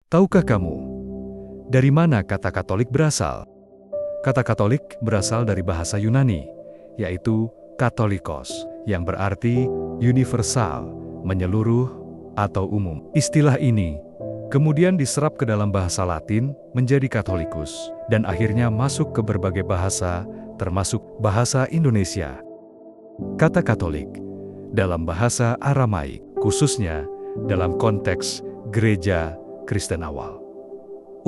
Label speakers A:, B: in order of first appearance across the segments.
A: Tahukah kamu, dari mana kata Katolik berasal? Kata Katolik berasal dari bahasa Yunani, yaitu Katholikos, yang berarti universal, menyeluruh, atau umum. Istilah ini kemudian diserap ke dalam bahasa Latin menjadi Catholicus, dan akhirnya masuk ke berbagai bahasa, termasuk bahasa Indonesia. Kata Katolik dalam bahasa Aramaik, khususnya dalam konteks gereja Kristen awal.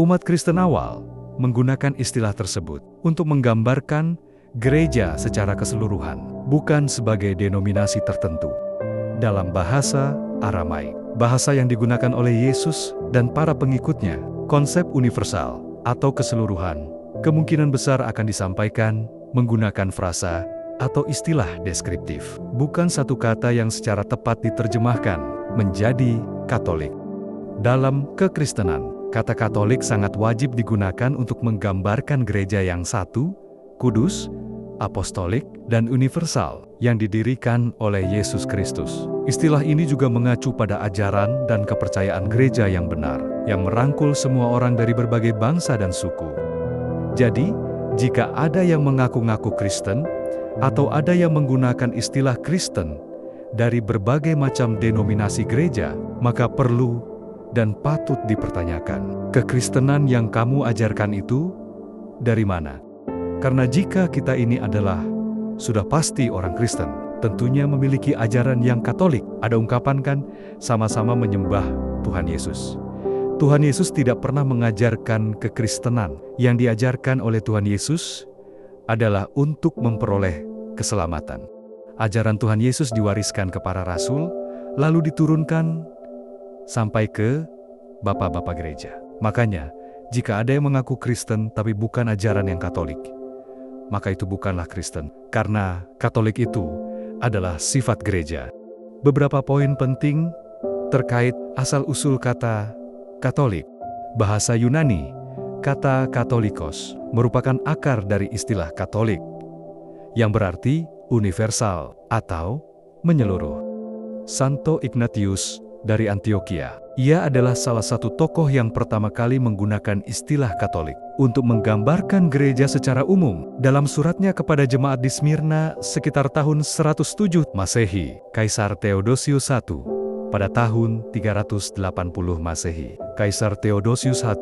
A: Umat Kristen awal menggunakan istilah tersebut untuk menggambarkan gereja secara keseluruhan, bukan sebagai denominasi tertentu. Dalam bahasa Aramaik, bahasa yang digunakan oleh Yesus dan para pengikutnya, konsep universal atau keseluruhan kemungkinan besar akan disampaikan menggunakan frasa atau istilah deskriptif, bukan satu kata yang secara tepat diterjemahkan menjadi Katolik. Dalam kekristenan, kata Katolik sangat wajib digunakan untuk menggambarkan gereja yang satu, kudus, apostolik, dan universal yang didirikan oleh Yesus Kristus. Istilah ini juga mengacu pada ajaran dan kepercayaan gereja yang benar, yang merangkul semua orang dari berbagai bangsa dan suku. Jadi, jika ada yang mengaku-ngaku Kristen, atau ada yang menggunakan istilah Kristen dari berbagai macam denominasi gereja, maka perlu dan patut dipertanyakan, kekristenan yang kamu ajarkan itu dari mana? Karena jika kita ini adalah sudah pasti orang Kristen, tentunya memiliki ajaran yang Katolik. Ada ungkapan kan, sama-sama menyembah Tuhan Yesus. Tuhan Yesus tidak pernah mengajarkan kekristenan. Yang diajarkan oleh Tuhan Yesus adalah untuk memperoleh keselamatan. Ajaran Tuhan Yesus diwariskan ke para rasul, lalu diturunkan sampai ke bapak-bapak gereja. Makanya, jika ada yang mengaku Kristen tapi bukan ajaran yang Katolik, maka itu bukanlah Kristen, karena Katolik itu adalah sifat gereja. Beberapa poin penting terkait asal-usul kata Katolik. Bahasa Yunani, kata Katholikos merupakan akar dari istilah Katolik, yang berarti universal atau menyeluruh. Santo Ignatius dari Antioquia, ia adalah salah satu tokoh yang pertama kali menggunakan istilah Katolik untuk menggambarkan gereja secara umum. Dalam suratnya kepada jemaat di Smyrna sekitar tahun 107 Masehi, Kaisar Theodosius I pada tahun 380 Masehi, Kaisar Theodosius I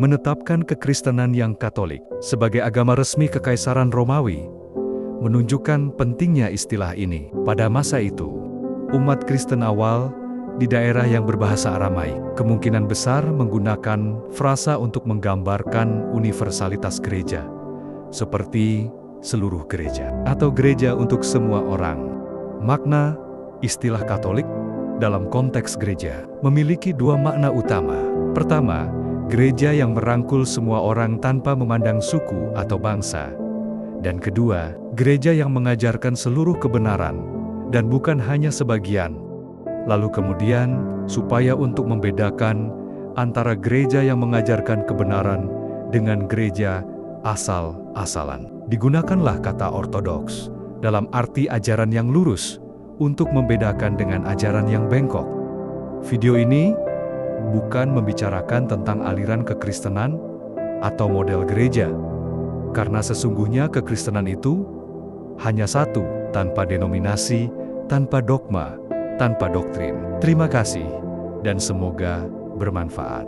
A: menetapkan kekristenan yang Katolik sebagai agama resmi Kekaisaran Romawi, menunjukkan pentingnya istilah ini. Pada masa itu, umat Kristen awal di daerah yang berbahasa Aramaik kemungkinan besar menggunakan frasa untuk menggambarkan universalitas gereja, seperti seluruh gereja atau gereja untuk semua orang. Makna istilah Katolik dalam konteks gereja memiliki dua makna utama. Pertama, gereja yang merangkul semua orang tanpa memandang suku atau bangsa. Dan kedua, gereja yang mengajarkan seluruh kebenaran dan bukan hanya sebagian. Lalu kemudian, supaya untuk membedakan antara gereja yang mengajarkan kebenaran dengan gereja asal-asalan, digunakanlah kata ortodoks dalam arti ajaran yang lurus untuk membedakan dengan ajaran yang bengkok. Video ini bukan membicarakan tentang aliran kekristenan atau model gereja, karena sesungguhnya kekristenan itu hanya satu, tanpa denominasi, tanpa dogma, tanpa doktrin. Terima kasih, dan semoga bermanfaat.